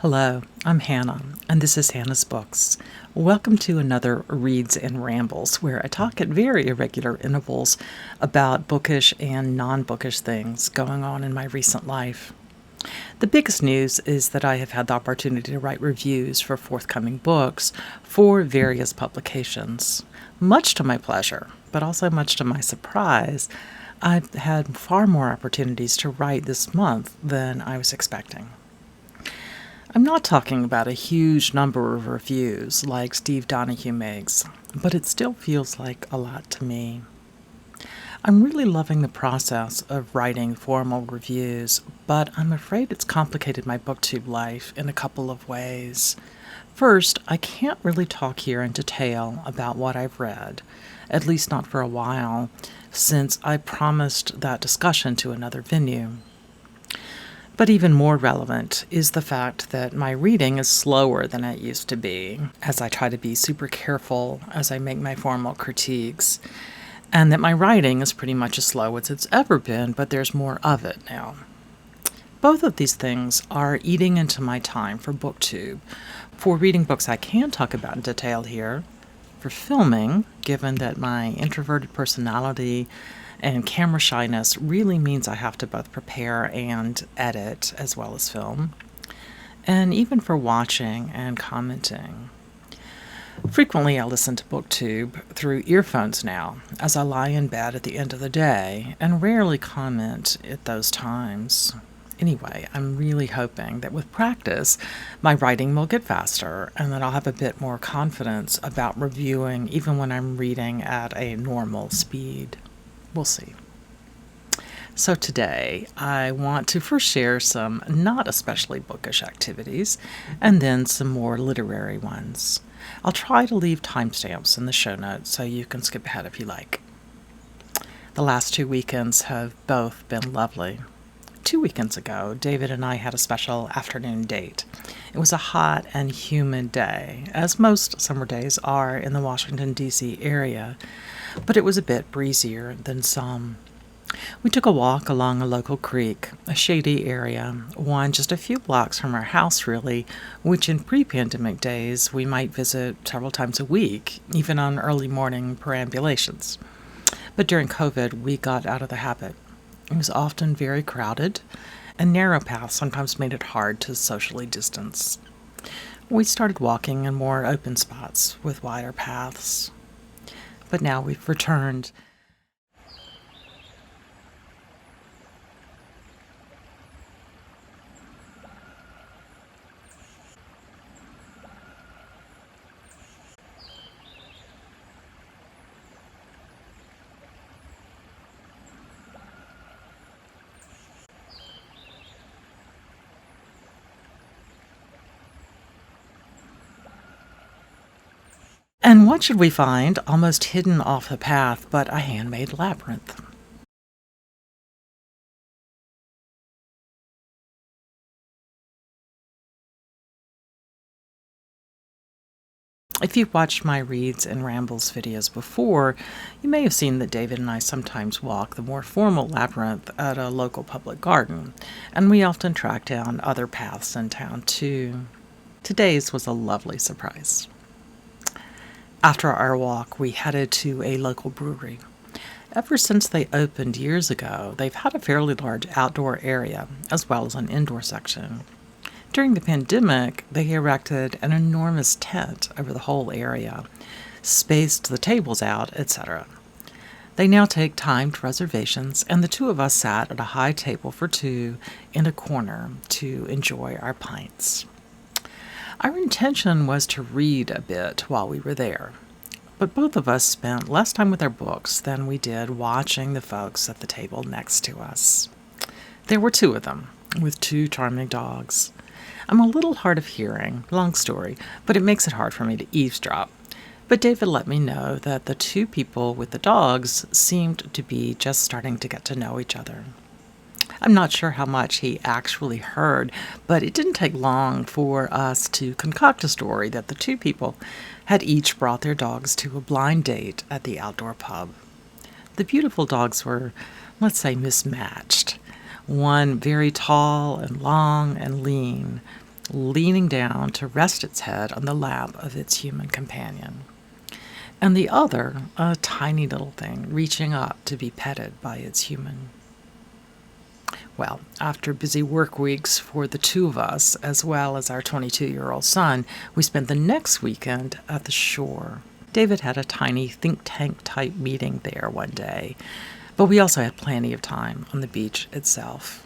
Hello, I'm Hannah, and this is Hannah's Books. Welcome to another Reads and Rambles, where I talk at very irregular intervals about bookish and non bookish things going on in my recent life. The biggest news is that I have had the opportunity to write reviews for forthcoming books for various publications. Much to my pleasure, but also much to my surprise, I've had far more opportunities to write this month than I was expecting. I'm not talking about a huge number of reviews like Steve Donahue makes, but it still feels like a lot to me. I'm really loving the process of writing formal reviews, but I'm afraid it's complicated my booktube life in a couple of ways. First, I can't really talk here in detail about what I've read, at least not for a while, since I promised that discussion to another venue. But even more relevant is the fact that my reading is slower than it used to be, as I try to be super careful as I make my formal critiques, and that my writing is pretty much as slow as it's ever been, but there's more of it now. Both of these things are eating into my time for BookTube, for reading books I can talk about in detail here, for filming, given that my introverted personality and camera shyness really means I have to both prepare and edit as well as film, and even for watching and commenting. Frequently, I listen to BookTube through earphones now as I lie in bed at the end of the day and rarely comment at those times. Anyway, I'm really hoping that with practice, my writing will get faster and that I'll have a bit more confidence about reviewing even when I'm reading at a normal speed. We'll see. So today, I want to first share some not especially bookish activities and then some more literary ones. I'll try to leave timestamps in the show notes so you can skip ahead if you like. The last 2 weekends have both been lovely. 2 weekends ago, David and I had a special afternoon date. It was a hot and humid day, as most summer days are in the Washington, D.C. area, but it was a bit breezier than some. We took a walk along a local creek, a shady area, one just a few blocks from our house, really, which in pre-pandemic days we might visit several times a week, even on early morning perambulations. But during COVID, we got out of the habit. It was often very crowded, and narrow paths sometimes made it hard to socially distance. We started walking in more open spots with wider paths. But now we've returned. And what should we find almost hidden off the path but a handmade labyrinth? If you've watched my Reads and Rambles videos before, you may have seen that David and I sometimes walk the more formal labyrinth at a local public garden, and we often track down other paths in town too. Today's was a lovely surprise. After our walk, we headed to a local brewery. Ever since they opened years ago, they've had a fairly large outdoor area as well as an indoor section. During the pandemic, they erected an enormous tent over the whole area, spaced the tables out, etc. They now take timed reservations, and the two of us sat at a high table for two in a corner to enjoy our pints. Our intention was to read a bit while we were there, but both of us spent less time with our books than we did watching the folks at the table next to us. There were two of them, with two charming dogs. I'm a little hard of hearing, long story, but it makes it hard for me to eavesdrop. But David let me know that the two people with the dogs seemed to be just starting to get to know each other. I'm not sure how much he actually heard, but it didn't take long for us to concoct a story that the two people had each brought their dogs to a blind date at the outdoor pub. The beautiful dogs were, let's say, mismatched. One very tall and long and lean, leaning down to rest its head on the lap of its human companion, and the other, a tiny little thing, reaching up to be petted by its human. Well, after busy work weeks for the two of us, as well as our 22-year-old son, we spent the next weekend at the shore. David had a tiny think tank type meeting there one day, but we also had plenty of time on the beach itself.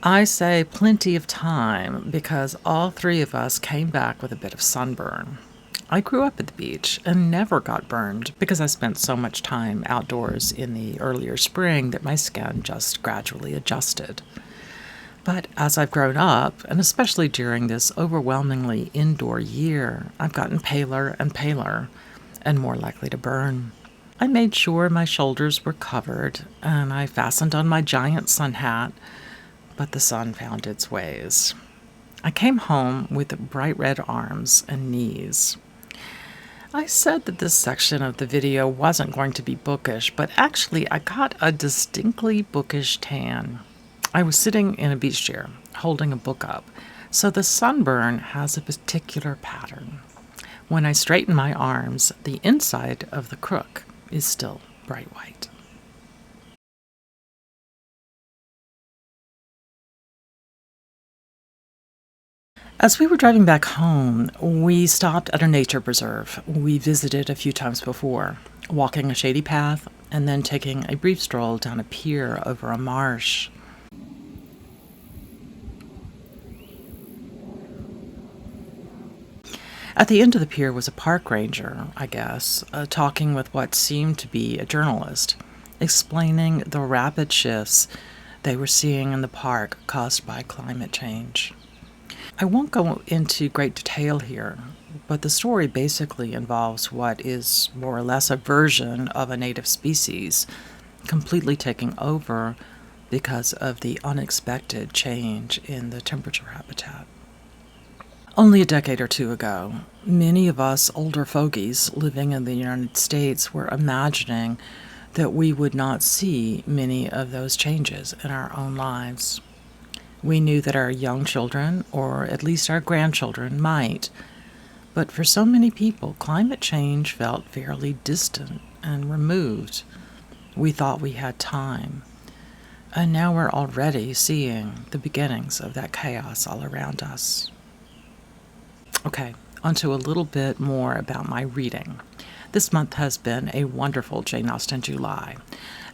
I say plenty of time because all three of us came back with a bit of sunburn. I grew up at the beach and never got burned because I spent so much time outdoors in the earlier spring that my skin just gradually adjusted. But as I've grown up, and especially during this overwhelmingly indoor year, I've gotten paler and paler and more likely to burn. I made sure my shoulders were covered and I fastened on my giant sun hat, but the sun found its ways. I came home with bright red arms and knees. I said that this section of the video wasn't going to be bookish, but actually I got a distinctly bookish tan. I was sitting in a beach chair, holding a book up, so the sunburn has a particular pattern. When I straighten my arms, the inside of the crook is still bright white. As we were driving back home, we stopped at a nature preserve we visited a few times before, walking a shady path and then taking a brief stroll down a pier over a marsh. At the end of the pier was a park ranger, I guess, talking with what seemed to be a journalist, explaining the rapid shifts they were seeing in the park caused by climate change. I won't go into great detail here, but the story basically involves what is more or less a version of a native species completely taking over because of the unexpected change in the temperature habitat. Only a decade or two ago, many of us older fogies living in the United States were imagining that we would not see many of those changes in our own lives. We knew that our young children, or at least our grandchildren, might. But for so many people, climate change felt fairly distant and removed. We thought we had time. And now we're already seeing the beginnings of that chaos all around us. Okay, onto a little bit more about my reading. This month has been a wonderful Jane Austen July.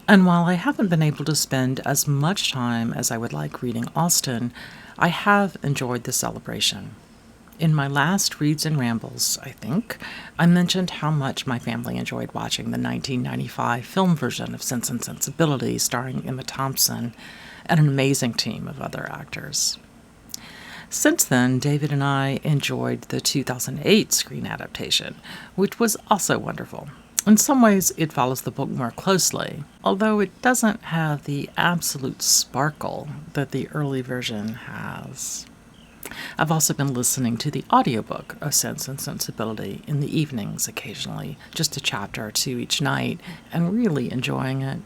And while I haven't been able to spend as much time as I would like reading Austen, I have enjoyed the celebration. In my last Reads and Rambles, I think, I mentioned how much my family enjoyed watching the 1995 film version of Sense and Sensibility starring Emma Thompson and an amazing team of other actors. Since then, David and I enjoyed the 2008 screen adaptation, which was also wonderful. In some ways, it follows the book more closely, although it doesn't have the absolute sparkle that the early version has. I've also been listening to the audiobook of Sense and Sensibility in the evenings occasionally, just a chapter or two each night, and really enjoying it.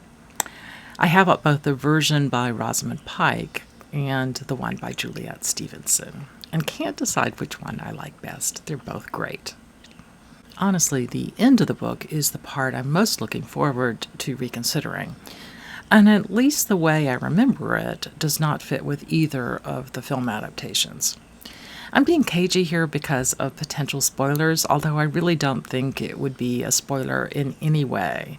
I have up both the version by Rosamund Pike and the one by Juliet Stevenson, and can't decide which one I like best. They're both great. Honestly, the end of the book is the part I'm most looking forward to reconsidering, and at least the way I remember it does not fit with either of the film adaptations. I'm being cagey here because of potential spoilers, although I really don't think it would be a spoiler in any way.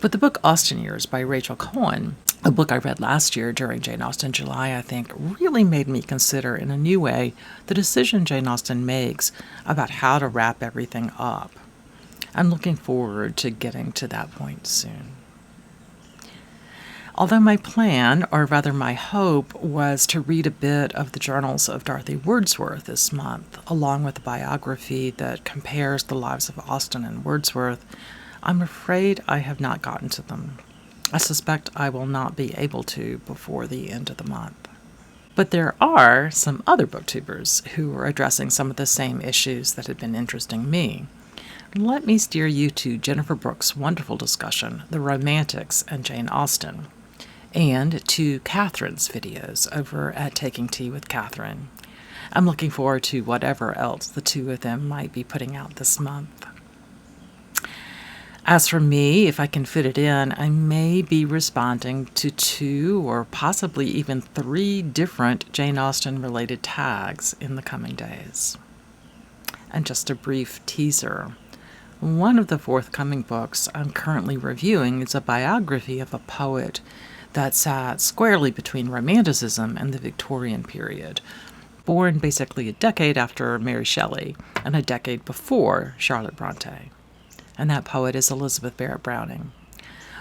But the book Austen Years by Rachel Cohen, a book I read last year during Jane Austen July, I think, really made me consider in a new way the decision Jane Austen makes about how to wrap everything up. I'm looking forward to getting to that point soon. Although my plan, or rather my hope, was to read a bit of the journals of Dorothy Wordsworth this month, along with a biography that compares the lives of Austen and Wordsworth, I'm afraid I have not gotten to them. I suspect I will not be able to before the end of the month. But there are some other booktubers who are addressing some of the same issues that had been interesting me. Let me steer you to Jennifer Brooks' wonderful discussion, The Romantics and Jane Austen, and to Catherine's videos over at Taking Tea with Catherine. I'm looking forward to whatever else the two of them might be putting out this month. As for me, if I can fit it in, I may be responding to 2 or possibly even 3 different Jane Austen related tags in the coming days. And just a brief teaser. One of the forthcoming books I'm currently reviewing is a biography of a poet that sat squarely between Romanticism and the Victorian period, born basically a decade after Mary Shelley and a decade before Charlotte Bronte. And that poet is Elizabeth Barrett Browning.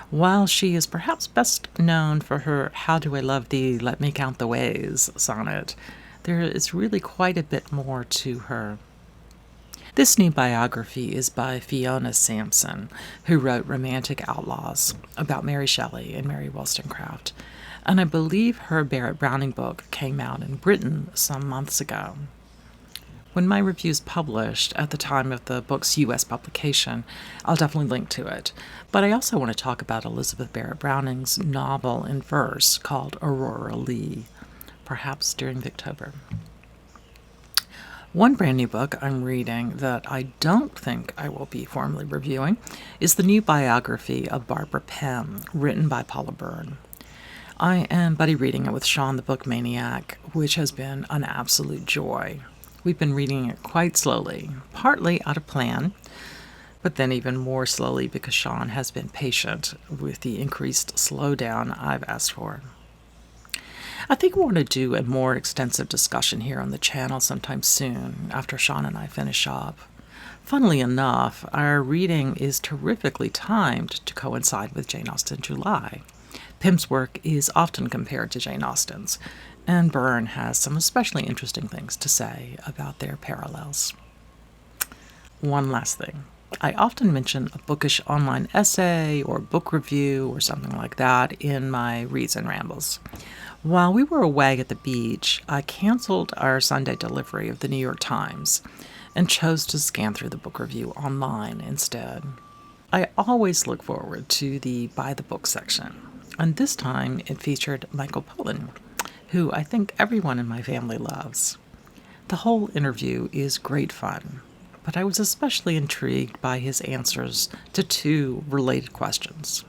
While she is perhaps best known for her How Do I Love Thee, Let Me Count the Ways sonnet, there is really quite a bit more to her. This new biography is by Fiona Sampson, who wrote Romantic Outlaws about Mary Shelley and Mary Wollstonecraft, and I believe her Barrett Browning book came out in Britain some months ago. When my review is published at the time of the book's U.S. publication, I'll definitely link to it. But I also want to talk about Elizabeth Barrett Browning's novel in verse called Aurora Leigh, perhaps during Victober. One brand new book I'm reading that I don't think I will be formally reviewing is the new biography of Barbara Penn, written by Paula Byrne. I am buddy reading it with Sean the Book Maniac, which has been an absolute joy. We've been reading it quite slowly, partly out of plan, but then even more slowly because Sean has been patient with the increased slowdown I've asked for. I think we want to do a more extensive discussion here on the channel sometime soon after Sean and I finish up. Funnily enough, our reading is terrifically timed to coincide with Jane Austen July. Pym's work is often compared to Jane Austen's, and Byrne has some especially interesting things to say about their parallels. One last thing. I often mention a bookish online essay or book review or something like that in my Reads and Rambles. While we were away at the beach, I canceled our Sunday delivery of the New York Times and chose to scan through the book review online instead. I always look forward to the Buy the Book section, and this time it featured Michael Pollan, who I think everyone in my family loves. The whole interview is great fun, but I was especially intrigued by his answers to 2 related questions.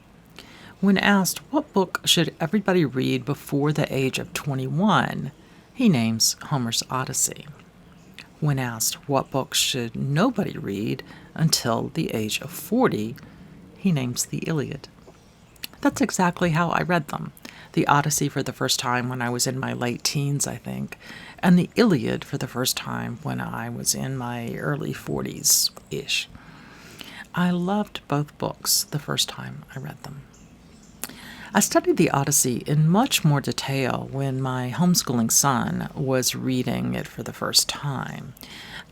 When asked what book should everybody read before the age of 21, he names Homer's Odyssey. When asked what book should nobody read until the age of 40, he names the Iliad. That's exactly how I read them. The Odyssey for the first time when I was in my late teens, I think, and the Iliad for the first time when I was in my early 40s-ish. I loved both books the first time I read them. I studied the Odyssey in much more detail when my homeschooling son was reading it for the first time.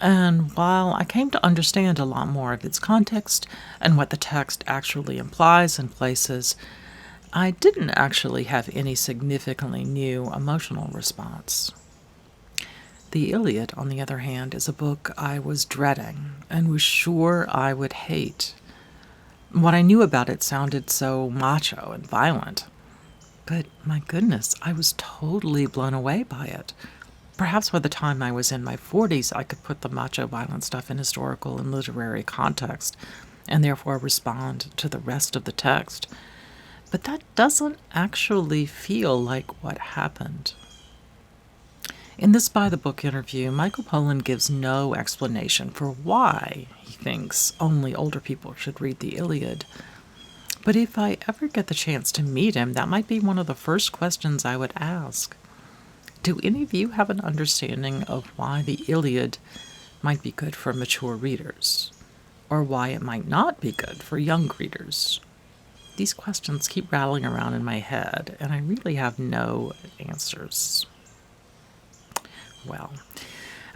And while I came to understand a lot more of its context and what the text actually implies in places, I didn't actually have any significantly new emotional response. The Iliad, on the other hand, is a book I was dreading and was sure I would hate. What I knew about it sounded so macho and violent. But my goodness, I was totally blown away by it. Perhaps by the time I was in my 40s, I could put the macho violent stuff in historical and literary context, and therefore respond to the rest of the text. But that doesn't actually feel like what happened. In this By the Book interview, Michael Pollan gives no explanation for why he thinks only older people should read the Iliad. But if I ever get the chance to meet him, that might be one of the first questions I would ask. Do any of you have an understanding of why the Iliad might be good for mature readers, or why it might not be good for young readers? These questions keep rattling around in my head, and I really have no answers. Well,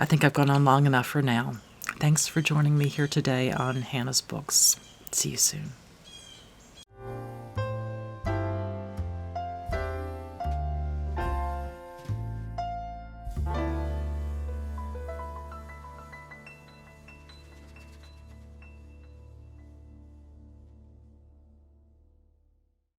I think I've gone on long enough for now. Thanks for joining me here today on Hannah's Books. See you soon.